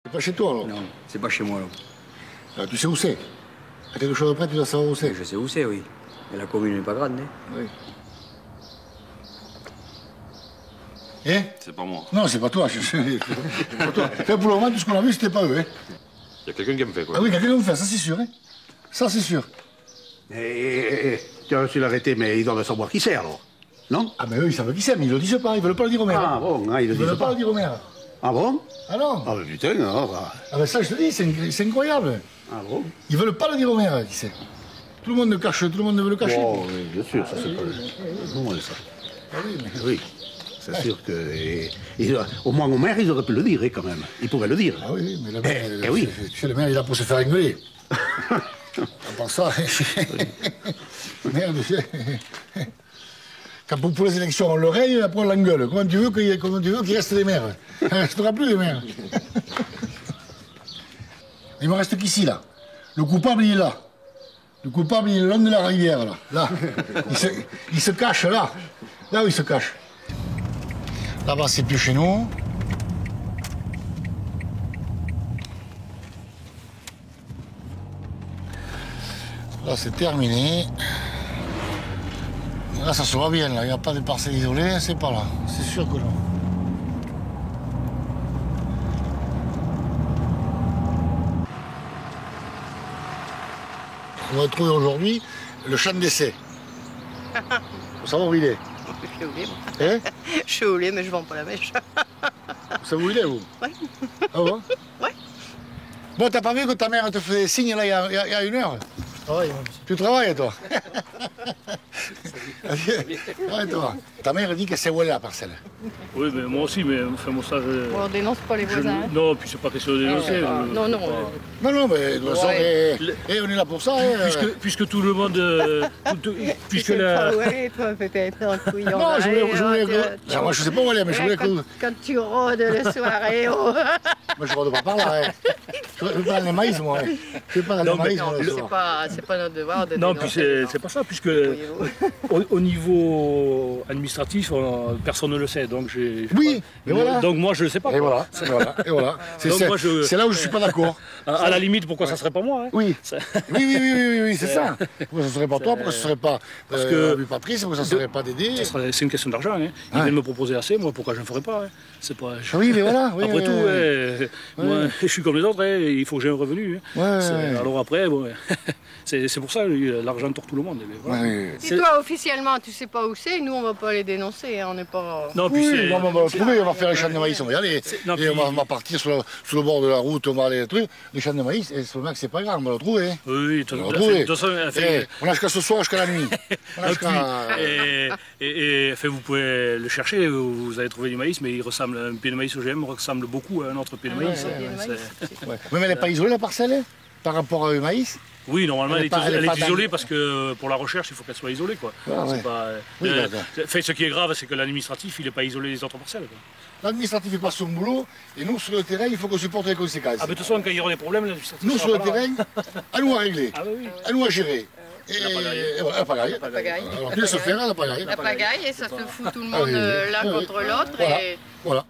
C'est pas chez toi, alors? Non, c'est pas chez moi, non. Ah, tu sais où c'est? À quelque chose de près, tu dois savoir où c'est. Je sais où c'est, oui. Mais la commune n'est pas grande, hein. Oui. Eh? C'est pas moi. Non, c'est pas toi. C'est pas toi. Enfin, pour le moment, tout ce qu'on a vu, c'était pas eux. Hein. Il y a quelqu'un qui me fait quoi. Ah oui, quelqu'un qui me fait, ça c'est sûr. Hein. Ça c'est sûr. Tu as reçu l'arrêté, mais ils doivent savoir qui c'est alors. Non? Ah, mais eux, ils savent qui c'est, mais ils le disent pas. Ils veulent pas le dire au maire. Ah bon, hein, ils le Ils disent veulent pas pas. le dire au maire. Ah bon? Ah non? Ah ben putain, alors. Ah ben ça, je te dis, c'est incroyable. Ah bon? Ils veulent pas le dire au maire, qui c'est. Tout le monde le cache, tout le monde veut le cacher. Oh, oui, bien sûr, ça c'est pas. Normal ça. Ah oui, mais... Oui. C'est sûr que. Au moins au maire, ils auraient pu le dire, hein, quand même. Ils pourraient le dire. Ah oui, mais le maire, oui. Tu sais, le maire, il est là pour se faire engueuler. On pense ça. Merde, quand pour les élections, on l'oreille, après on l'engueule. Comment tu veux qu'il reste des maires? Il ne restera plus des maires. Il me reste qu'ici, là. Le coupable, il est là. Le coupable, il est le long de la rivière, là. Là. Il se cache, là. Là où il se cache. Là-bas, c'est plus chez nous. Là, c'est terminé. Là, ça se voit bien, là. Il n'y a pas de parcelles isolées, c'est pas là. C'est sûr que non. On va trouver aujourd'hui le champ d'essai. Faut savoir où il est. Je suis oublié, moi. Hein? Je suis oublié, mais je vends pas la mèche. Vous savez où il est, vous? Ouais. Ah bon? Ouais. Bon, t'as pas vu que ta mère te faisait signe, là, il y a une heure? Je travaille, moi. Tu travailles, toi? Ouais, toi. Ta mère dit que c'est où elle est, la parcelle. Oui, mais moi aussi, mais enfin, moi ça... Bon, on dénonce pas les voisins. Hein. Non, puis c'est pas question de dénoncer. Non, non. Non, non, mais de toute façon, Ouais. on est là pour ça. Hein. Puisque tout le monde... puisque Tu sais la... pas où elle est, toi, peut-être, en couillon. Non, je voulais que... moi, je sais pas où elle est, mais je voulais que... Quand tu rôdes le soir, et oh. Moi, je ne rôde pas par là. Hein. Je ne fais pas dans les maïs, moi. Hein. Je fais pas dans les Non, mais maïs, Non, moi. c'est pas notre devoir de Non, dénoncer puis les gens. c'est pas ça, puisque au niveau administratif, personne ne le sait. Donc Oui, et voilà. Donc moi, je le sais pas. Et quoi. voilà, et voilà. Donc moi, C'est là où je suis pas d'accord. À la limite, pourquoi ça serait pas moi hein Oui. Ça- Oui, c'est ça. Pourquoi ça serait pas toi, pourquoi ça serait pas Parce que- Patrice, pourquoi ça serait pas Dédé? C'est une question d'argent. Hein. Ils viennent me proposer assez, moi, pourquoi je ne ferais pas hein. C'est pas... Oui, mais voilà. Oui, Après oui, tout, oui. moi, je suis comme les autres, hein, il faut que j'ai un revenu. Hein. Ouais. Alors après, bon, c'est pour ça l'argent tord tout le monde. Mais voilà. Oui. Si toi, officiellement, tu sais pas où c'est, nous, on va pas les dénoncer. Hein, on n'est pas... Non, puis Oui, c'est- non, mais on va le trouver, on va faire les champs de maïs, on va y aller. non, Et puis- on va partir sur le bord de la route, on va aller les trucs. Les champs de maïs, et ce mec, c'est pas grave, on va le trouver. Hein. Oui, On va le trouver. de toute façon, On a jusqu'à ce soir, jusqu'à la nuit. On a enfin, vous pouvez le chercher, vous allez trouver du maïs, mais un pied de maïs OGM ressemble beaucoup à un autre pied de maïs. ouais, hein, pied de c'est- Ouais. Mais elle n'est pas isolée, la parcelle, hein, par rapport au maïs? Oui, normalement, Elle est pas- elle est elle pas est isolée dingue. parce que pour la recherche, il faut qu'elle soit isolée. Quoi. Ah, ouais. C'est pas, Oui, enfin, ce qui est grave, c'est que l'administratif, il n'est pas isolé des autres parcelles. Quoi. L'administratif fait pas son boulot, et nous, sur le terrain, il faut qu'on supporte les conséquences. Ah, mais de toute façon, quand il y aura des problèmes, l'administratif. Nous, sera sur le pas là. terrain, à nous à régler, Ah, oui. à nous à gérer. Et voilà, la pagaille. La pagaille. Alors, tu laisses faire, la pagaille. La pagaille, et ça te fout tout le Ah monde oui, l'un oui. contre l'autre. Voilà. Et... Voilà.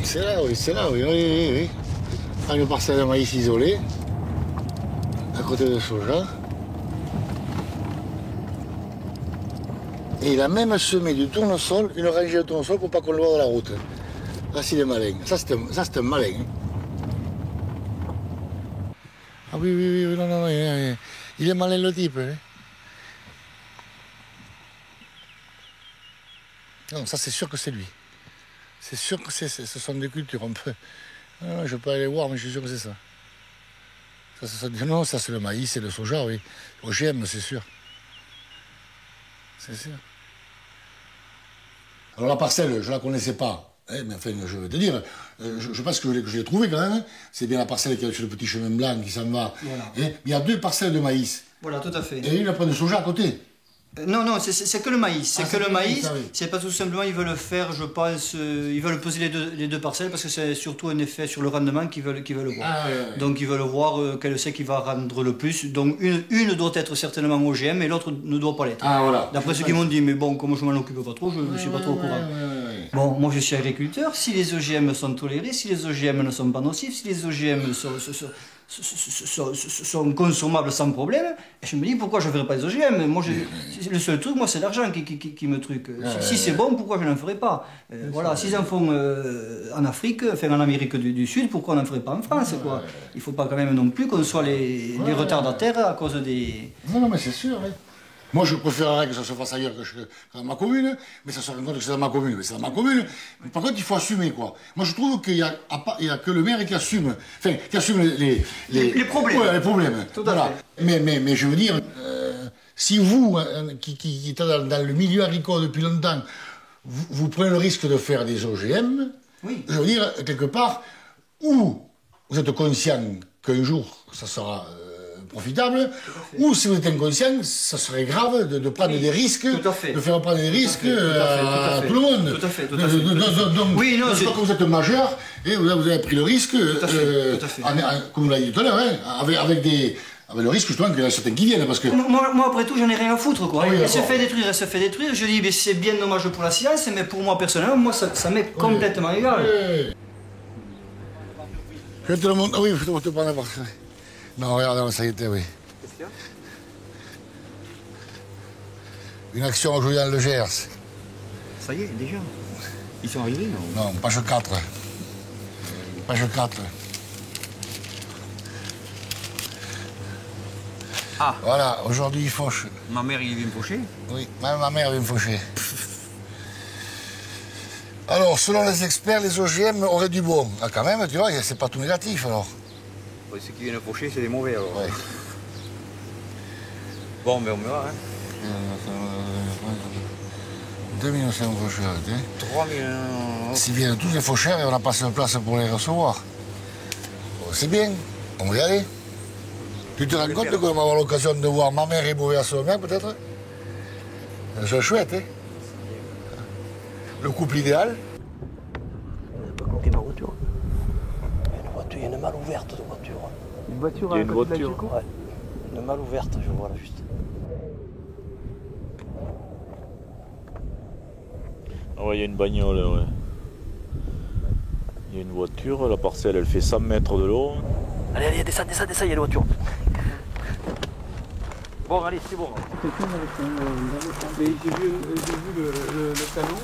C'est là, oui. Ah, une parcelle de maïs isolée, à côté de soja. Et il a même semé du tournesol, une rangée de tournesol pour pas qu'on le voit de la route. Là, c'est des malins. Ça, c'est un malin. Hein. Ah oui, non, il est malin le type. Hein. Non, ça, c'est sûr que c'est lui. C'est sûr que ce sont des cultures. On peut... Non, je peux aller voir, mais je suis sûr que c'est ça. Non, ça, c'est le maïs, c'est le soja, oui. OGM, c'est sûr. C'est sûr. Alors la parcelle, je ne la connaissais pas. Hein, mais enfin, je vais te dire, je pense que je l'ai trouvée quand même. C'est bien la parcelle qui est sur le petit chemin blanc qui s'en va. Voilà. Hein, il y a deux parcelles de maïs. Voilà, tout à fait. Et une après de soja à côté. Non, non, c'est que le maïs. C'est Ah, que c'est le que le maïs, maïs. ah oui. C'est pas tout simplement, ils veulent faire, je pense, ils veulent peser les deux parcelles parce que c'est surtout un effet sur le rendement qu'ils veulent voir. Ah, ouais. Donc ils veulent voir quel c'est qui va rendre le plus. Donc une doit être certainement OGM et l'autre ne doit pas l'être. Ah, voilà. D'après ce qu'ils m'ont dit, mais bon, comme je m'en occupe pas trop, je ne suis pas trop au courant. Bon, moi je suis agriculteur, si les OGM sont tolérés, si les OGM ne sont pas nocifs, si les OGM sont consommables sans problème, et je me dis pourquoi je ne ferais pas les OGM? Moi, le seul truc, moi c'est l'argent qui me truc. Si c'est bon, pourquoi je n'en ferais pas? Voilà, s'ils en font en Afrique, enfin en Amérique du Sud, pourquoi on n'en ferait pas en France quoi? Il ne faut pas quand même non plus qu'on soit les retardataires à cause des... Non, non, mais c'est sûr. Hein. Moi, je préférerais que ça se fasse ailleurs que dans ma commune, mais ça se rend compte que c'est dans ma commune. Mais c'est dans ma commune. Mais par contre, il faut assumer, quoi. Moi, je trouve qu'il y a que le maire qui assume, enfin, qui assume Les problèmes. Ouais, les problèmes. Tout à fait. Mais je veux dire, si vous, qui êtes dans le milieu agricole depuis longtemps, vous prenez le risque de faire des OGM, Oui. je veux dire, quelque part, ou vous êtes conscient qu'un jour, ça sera... profitable, ou si vous êtes inconscient, ça serait grave de prendre des risques, de faire prendre des risques à tout le monde. Tout à fait. Donc, Oui, non, c'est pas que vous êtes majeur et vous avez pris le risque, Tout à fait. comme vous l'avez dit tout à l'heure, hein, avec le risque justement qu'il y en a certains qui viennent. Parce que... moi, après tout, j'en ai rien à foutre, quoi. Ah oui, elle se fait détruire. Je dis, mais c'est bien dommage pour la science, mais pour moi, personnellement, moi, ça m'est complètement égal. Je te le montre. Ah oui, je te prends n'importe quoi. Non, regarde, ça y était, oui. Qu'est-ce qu'il y a? Une action aujourd'hui dans le Gers. Ça y est, déjà. Ils sont arrivés, non? Non, page 4. Page 4. Ah. Voilà, aujourd'hui il fauche. Ma mère, il vient me faucher? Oui, même ma mère vient me faucher. Alors, selon les experts, les OGM auraient du bon. Ah, quand même, tu vois, c'est pas tout négatif, alors. Ouais, ceux qui viennent faucher, c'est des mauvais, alors. Ouais. Bon, mais on verra, hein. 2500 faucheurs, tu sais. 3000... S'ils viennent tous les faucheurs, et on n'a pas de place pour les recevoir. Bon, c'est bien, on va y aller. Tu te rends compte qu'on va avoir l'occasion de voir ma mère et mauvais à son mère, peut-être? C'est chouette, hein? Le couple idéal. On n'a pas compté ma voiture. Il y a une malle ouverte de voiture. Une voiture Il y a une voiture. Ouais. Une malle ouverte, je vois là juste. Ah ouais, il y a une bagnole, ouais. Il y a une voiture, la parcelle elle fait 100 mètres de long. Allez, descends, il y a la voiture. Bon, allez, c'est bon. J'ai vu le canot,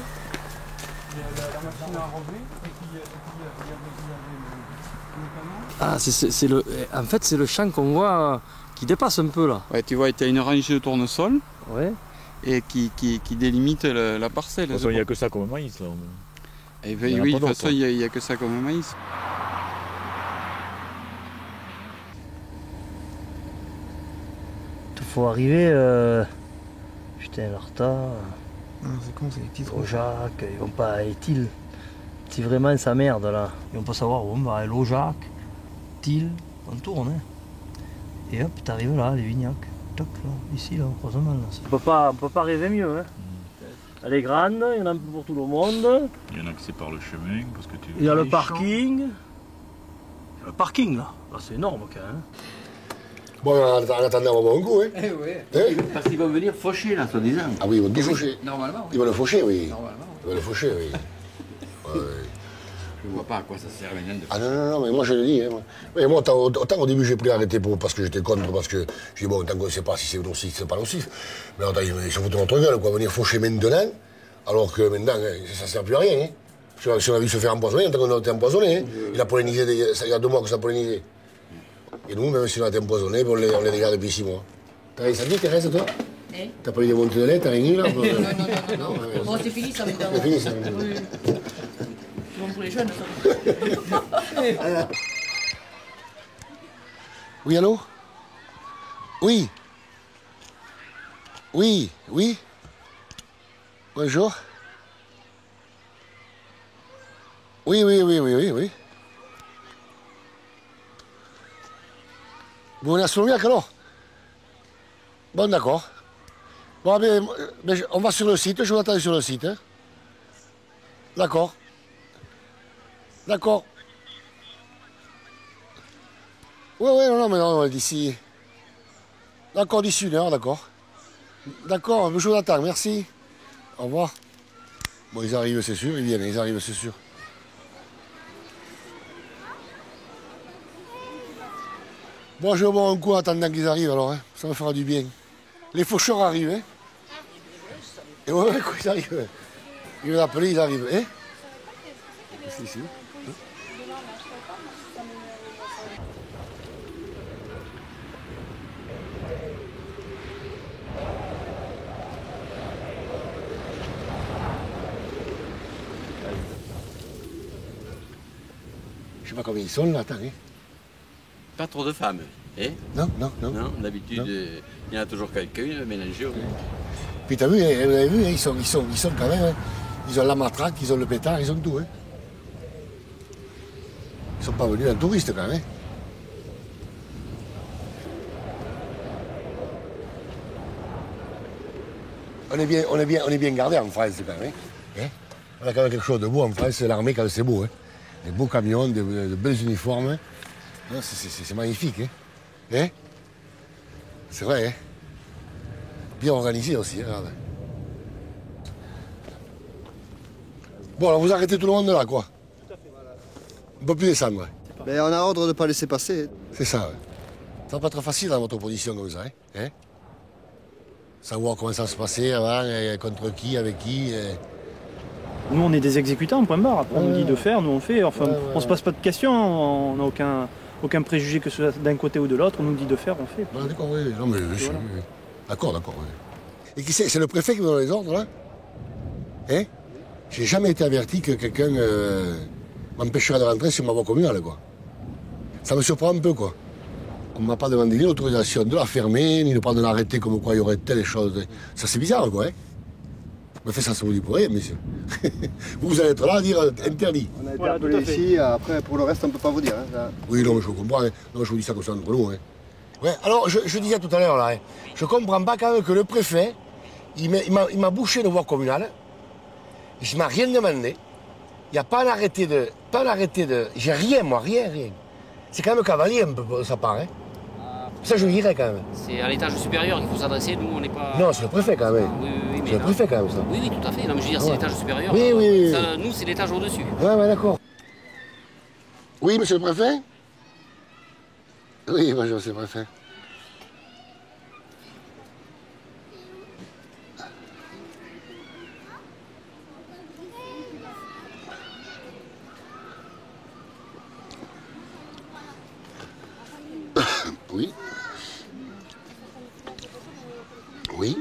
la machine à enrober, et puis il y a le canot. En fait, c'est le champ qu'on voit qui dépasse un peu là. Ouais, tu vois, tu as une rangée de tournesol Ouais. et qui délimite la parcelle. De toute façon, il n'y a que ça comme maïs là. Et il y en a oui, pas de toute d'autre, façon, il n'y a que ça comme maïs. Il faut arriver. Putain, l'Arta, C'est con, c'est les petits Lojac, ils vont pas à Étil. Si vraiment ça merde là, ils vont pas savoir où on va. Lojac, Til, on tourne. Hein. Et hop, t'arrives là, les Vignac. Toc, là, ici, là, heureusement. Là. On peut pas rêver mieux. Hein. Elle est grande, il y en a un peu pour tout le monde. Il y en a qui séparent le chemin parce que tu. Il y a le parking. Le parking là, là c'est énorme quand même. Bon, en attendant, on va boire un coup, hein? Eh oui. Hein? Parce qu'ils vont venir faucher, là, soi-disant. Ah oui, ils vont tout faucher. Normalement, Ils vont le faucher, oui. Normalement, Ils vont le faucher, oui. Ouais. je ne vois pas à quoi ça sert maintenant de... Ah non, mais moi je le dis. Hein. Oui, moi, autant au début j'ai pris arrêté parce que j'étais contre, parce que je dis bon, tant qu'on ne sait pas si c'est nocif, c'est pas nocif. Mais attends, ils se foutent de notre gueule, quoi, venir faucher maintenant, alors que maintenant, ça ne sert plus à rien. Hein. Si on a vu se faire empoisonner, tant qu'on a été empoisonné, hein. Il a pollinisé, il y a 2 mois que ça a pollinisé. Et nous, même si on a été empoisonné, on les dégage depuis 6 mois. T'as rien senti, Thérèse, toi? T'as pas eu des montées de lait, t'as rien eu là? Non. Bon, c'est fini ça maintenant. C'est fini ça. Oui. Bon pour les jeunes, ça. Oui, allô? Oui. Oui. Bonjour. Oui. Vous venez à Soulouiac alors? Bon, d'accord. Bon, on va sur le site, je vous attends sur le site. Hein. D'accord. D'accord. Oui, non, mais non, d'ici... D'accord, d'ici 1 heure, d'accord. D'accord, je vous attends, merci. Au revoir. Bon, ils arrivent, c'est sûr, ils viennent, ils arrivent, c'est sûr. Bon, je vais boire un coup en attendant qu'ils arrivent, alors, hein. Ça me fera du bien. Les faucheurs arrivent, hein. Et ouais, quoi, ils arrivent. Ouais. Ils veulent appeler, ils arrivent, hein. Si. Je sais pas combien ils sont là, attends. Hein. Pas trop de femmes, hein? Non. Non, d'habitude, il y en a toujours quelqu'un mélangé. Puis t'as vu, vous avez vu, hein, ils sont quand même, hein, ils ont la matraque, ils ont le pétard, ils ont tout. Hein. Ils sont pas venus en touriste quand même. Hein. On est bien gardés en France quand même. Hein. On a quand même quelque chose de beau en France, l'armée quand c'est beau. Hein. Des beaux camions, de belles uniformes. Hein. C'est magnifique. Hein. C'est vrai. Hein. Bien organisé aussi, regarde. Bon, alors vous arrêtez tout le monde là, quoi. Tout à fait, voilà. On ne peut plus descendre, ouais. Mais on a ordre de ne pas laisser passer. C'est ça, ouais. Ça va pas être facile dans votre position comme ça, hein. Savoir comment ça se passait avant, contre qui, avec qui. Nous, on est des exécutants, point barre. Après, on nous dit de faire, nous on fait. Enfin, on se passe pas de questions, on n'a aucun préjugé que ce soit d'un côté ou de l'autre. On nous dit de faire, on fait. D'accord, oui. Non, mais oui. D'accord, oui. Et qui c'est le préfet qui me donne les ordres, là? Hein? J'ai jamais été averti que quelqu'un m'empêcherait de rentrer sur ma voie communale, quoi. Ça me surprend un peu, quoi. On ne m'a pas demandé ni l'autorisation de la fermer, ni de l'arrêter comme quoi il y aurait telle chose. Ça, c'est bizarre, quoi, hein? Mais fait ça, ça vous dit pour rien, monsieur. Vous allez être là à dire interdit. On a été appelé ici, après, pour le reste, on ne peut pas vous dire. Hein, oui, non, mais je comprends. Hein. Non, je vous dis ça comme ça entre nous, hein. Ouais, alors, je disais tout à l'heure, là, hein, je comprends pas quand même que le préfet, il m'a bouché une voie communale, il m'a rien demandé, il n'y a pas un arrêté de... J'ai rien, moi, rien. C'est quand même cavalier un peu de sa part, hein. Ça, je dirais quand même. C'est à l'étage supérieur qu'il faut s'adresser, nous, on n'est pas... Non, c'est le préfet quand même. Oui, mais... C'est le préfet quand même, ça. Oui, tout à fait. Non, mais je veux dire, c'est l'étage supérieur. Oui. Ça, nous, c'est l'étage au-dessus. Ouais, d'accord. Oui, monsieur le préfet? Oui, bonjour, monsieur le préfet. Oui. Oui.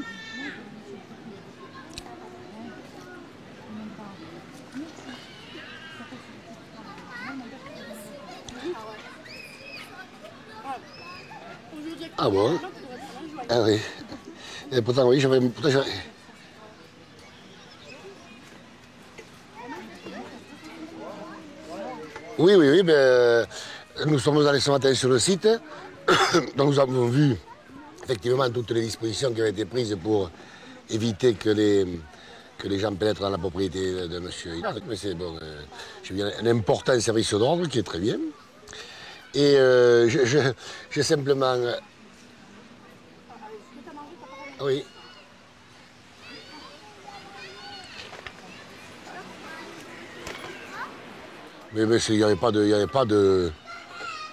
Ah bon? Ah oui. Et pourtant, oui, j'avais... Oui, ben, nous sommes allés ce matin sur le site, donc nous avons vu effectivement toutes les dispositions qui avaient été prises pour éviter que les gens pénètrent dans la propriété de monsieur Hinault. Mais c'est bon, j'ai vu un important service d'ordre qui est très bien. Et j'ai simplement... Oui. Mais il n'y avait pas de...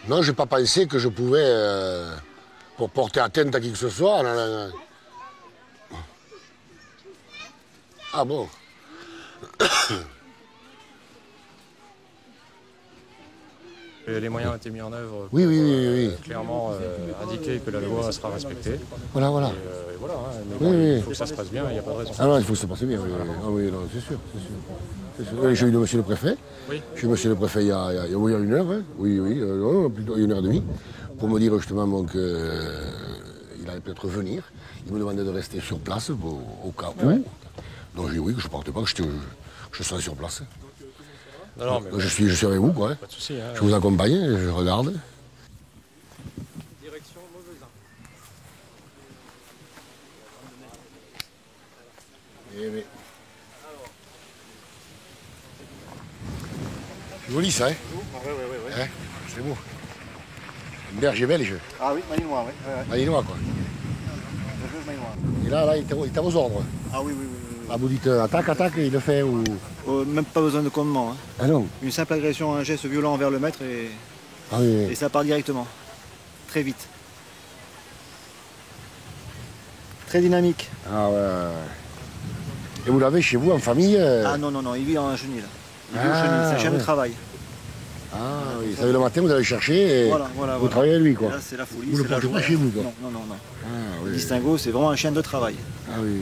Non, j'ai pas pensé que je pouvais, pour porter atteinte à qui que ce soit. Non. Ah bon. Les moyens ont été mis en œuvre pour oui. clairement indiquer que la loi sera respectée. Voilà. Et voilà, hein, mais bon, il faut que ça se passe bien, il n'y a pas de raison. Ah non, il faut que ça se passe bien, oui. Ah oui, non, c'est sûr. J'ai eu monsieur le préfet. Oui. J'ai eu monsieur le préfet il y a 1 heure, hein. Oui, plutôt 1h30, pour me dire justement qu'il allait peut-être venir. Il me demandait de rester sur place au cas où. Ouais. Donc j'ai dit oui, que je ne partais pas, que je serais sur place. Non, mais je suis avec vous, quoi. Pas de souci. Hein, je vous accompagne, je regarde. Direction Mauvesin. Eh oui. C'est joli ça, hein? Ouais. Hein, c'est beau. Une berger belge. Ah oui, malinois, oui. Malinois, quoi. Malinois. Et là, il est à vos ordres. Ah oui. Ah, vous dites attaque, il le fait ou... Même pas besoin de commandement. Hein. Ah non. Une simple agression, un geste violent envers le maître et ça part directement. Très vite. Très dynamique. Ah ouais. Et vous l'avez chez vous en famille Ah non, il vit en chenille. Il vit au chenille, c'est un chien de travail. Ah oui, ça veut le matin, vous allez le chercher et vous travaillez avec lui, quoi. Et là, c'est la folie. Vous le portez pas chez vous, quoi. Non. Ah, oui. Le distingo, c'est vraiment un chien de travail. Ah oui.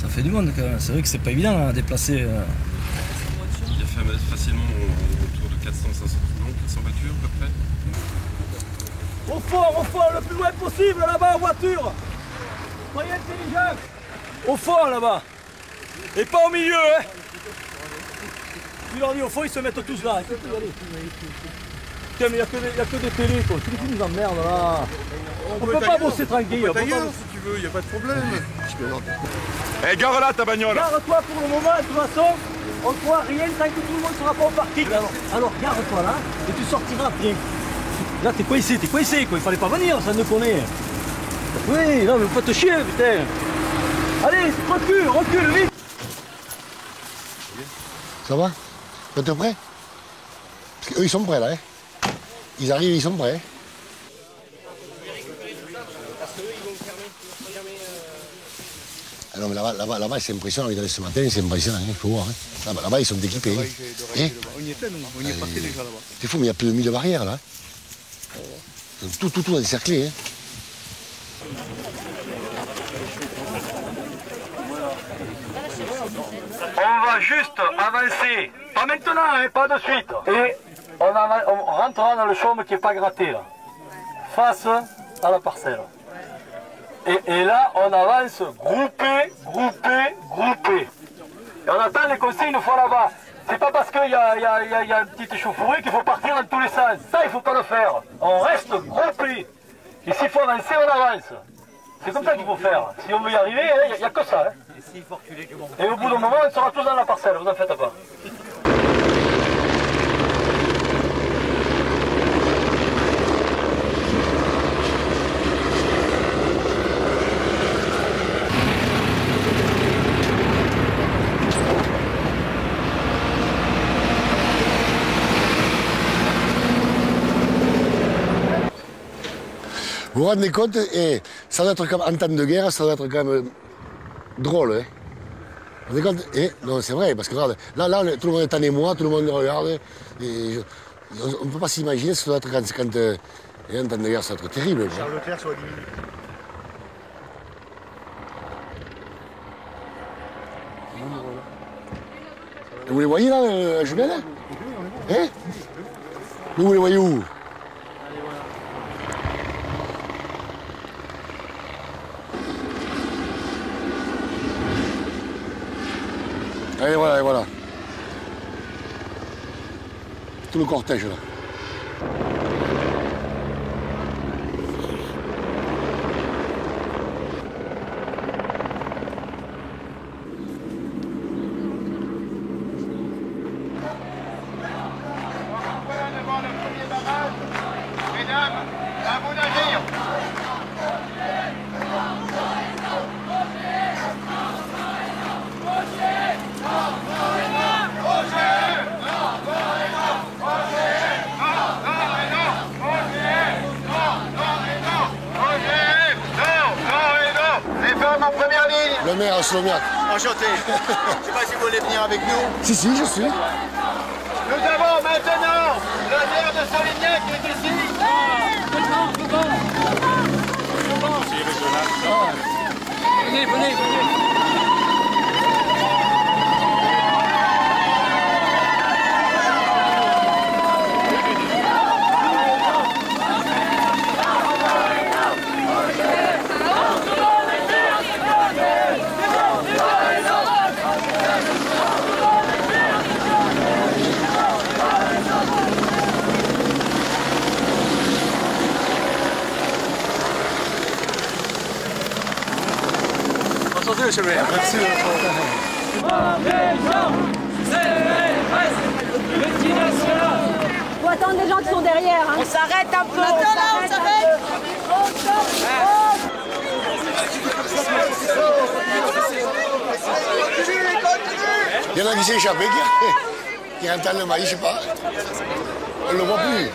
Ça fait du monde quand même, c'est vrai que c'est pas évident à déplacer. Il y a facilement autour de 400-500 voitures à peu près. Au fond, le plus loin possible là-bas en voiture. Soyez intelligents. Au fond là-bas. Et pas au milieu, hein. Tu leur dis au fond, ils se mettent tous là. Putain, mais il n'y a que des télés, quoi. Tu nous emmerdes là. On peut pas bosser tranquille. Si tu veux, il n'y a pas de problème. Eh, gare là ta bagnole. Garde-toi pour le moment, de toute façon. On ne fera rien tant que tout le monde sera pas au parking. Alors garde-toi là et tu sortiras après. Là t'es coincé quoi. Il fallait pas venir, ça ne connaît. Oui, non mais faut te chier, putain. Allez, recule, vite. Ça va? Vous êtes prêts? Parce qu'eux, ils sont prêts là, hein? Ils arrivent, ils sont prêts. Ah non, mais là-bas, c'est impressionnant. Ils allaient ce matin, c'est impressionnant, il faut voir. Hein. Là-bas, ils sont équipés. On y était, nous. On y est passé déjà là-bas. C'est fou, mais il y a plus de 1000 barrières là. Tout encerclé. Hein. On va juste avancer. Pas maintenant, hein, pas de suite. Et on rentrera dans le chaume qui n'est pas gratté là. Face à la parcelle. Et là, on avance groupé. Et on attend les consignes une fois là-bas. C'est pas parce qu'il y a une petite échauffourée qu'il faut partir dans tous les sens. Ça, il faut pas le faire. On reste groupé. Et s'il faut avancer, on avance. C'est comme ça qu'il faut faire. Si on veut y arriver, il n'y a que ça. Hein. Et au bout d'un moment, on sera tous dans la parcelle, vous en faites pas. Vous vous rendez compte, et ça doit être comme en temps de guerre, ça doit être quand même drôle. Hein. Vous vous rendez compte? Non, c'est vrai, parce que regarde, là, tout le monde est en émoi, tout le monde regarde. On ne peut pas s'imaginer ce que ça doit être quand en temps de guerre, ça doit être terrible. Quoi. Charles Leclerc soit 10 minutes. Vous les voyez là, Julien? Hein? Vous les voyez où? Et voilà. Tout le cortège là. Mesdames, à vous d'agir. Le maire Slomiac. Enchanté. Je ne sais pas si vous voulez venir avec nous. Si, je suis. Nous avons maintenant le maire de Solignac qui est ici. Venez. chemin. Merci. Faut attendre les gens qui sont derrière. Hein. On s'arrête un peu. On s'arrête. Il y en a qui s'est échappé, qui entendent le maïs, je sais pas. On ne le voit plus.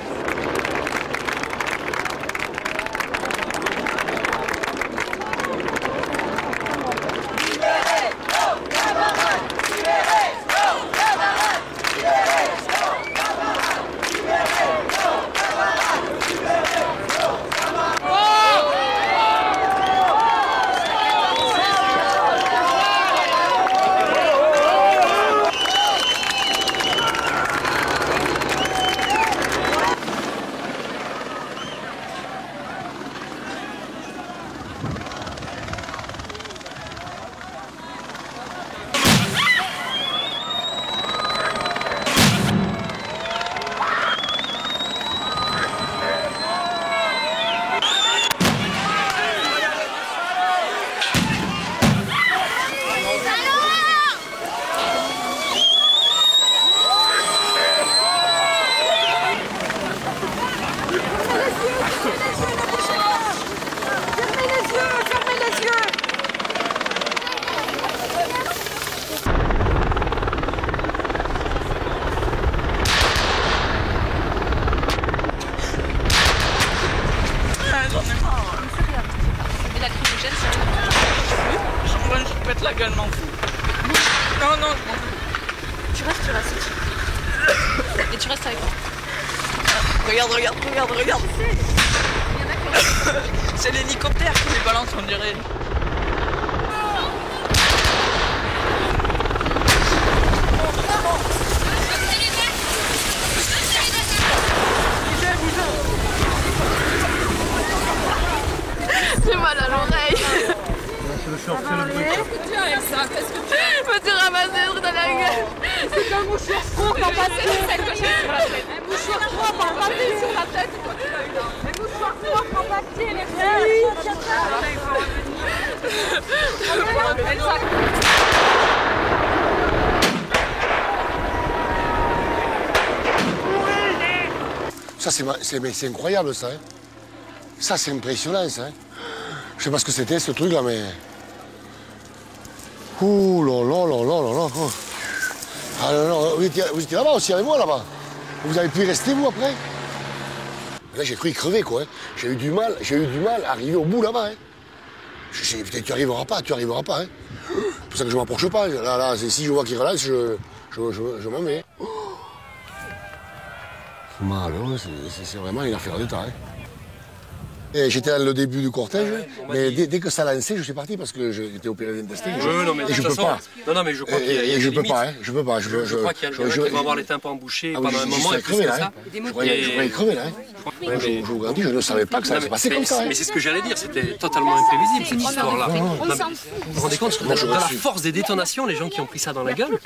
La gueule, m'en fous. Non, non, je m'en fous. Tu restes. Et tu restes avec moi. Regarde. C'est l'hélicoptère qui les balance, on dirait. J'ai mal à l'oreille. Qu'est-ce que tu as avec ça? Qu'est-ce que tu as? Je me suis ramassé dans la gueule. C'est qu'un mouchoir propre en passé celle que j'ai sur la tête. Un mouchoir propre en papier sur la tête. Toi, tu l'as eu là. Un mouchoir propre en papier, les frères. Oui, tiens ça. Il faut Ça, c'est incroyable, ça. Hein. Ça, c'est impressionnant, ça. Hein. Je sais pas ce que c'était, ce truc-là, mais... Ouh là là là là là là. Ah non, non, vous étiez là-bas aussi avec moi, là-bas. Vous avez pu y rester, vous, après? Là, j'ai cru y crever, quoi. Hein. J'ai eu du mal à arriver au bout, là-bas. Hein. J'ai dit, putain, tu arriveras pas. Hein. C'est pour ça que je m'approche pas. Là, si je vois qu'il relâche, je m'en mets. Mal, c'est vraiment une affaire d'État. Hein. J'étais dans le début du cortège, mais dès que ça lançait, je suis parti parce que j'étais opéré d'intestin. Non, mais je peux pas. Non, mais je crois qu'il y a des je limites. Je peux pas. Je crois qu'il y en a qui vont avoir les tympans bouchés pendant un moment et plus que ça. Je pourrais y crever là. Je vous garantis, je ne savais pas que ça se passait comme ça. Mais c'est ce que j'allais dire, c'était totalement imprévisible cette histoire-là. Vous vous rendez compte, dans la force des détonations, les gens qui ont pris ça dans la gueule.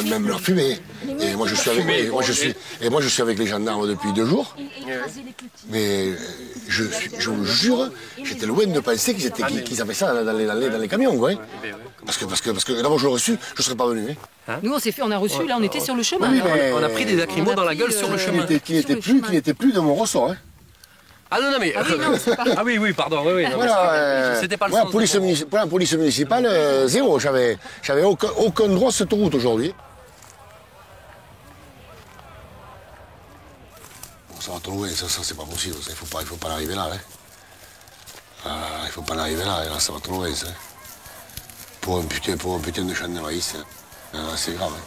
Même leur fumée. Et moi je suis avec les gendarmes depuis 2 jours. Mais je vous jure, j'étais loin de penser qu'ils avaient ça dans les camions, quoi. Parce que d'abord je l'ai reçu, je ne serais pas venu. Hein. Nous on a reçu, là on était sur le chemin. Oui, on a pris des lacrymos dans la gueule sur le chemin. Qui n'était plus de mon ressort. Hein. Ah non, mais... Ah oui, pardon, oui. Voilà, c'était pas le sens. Pour la police municipale, zéro. J'avais aucun droit sur cette route aujourd'hui. Bon, ça va trop loin, ça c'est pas possible. Il faut pas arriver là. Hein. Il faut pas arriver là, ça va trop loin. Ça. Pour un putain de champ de maïs, c'est grave. Hein.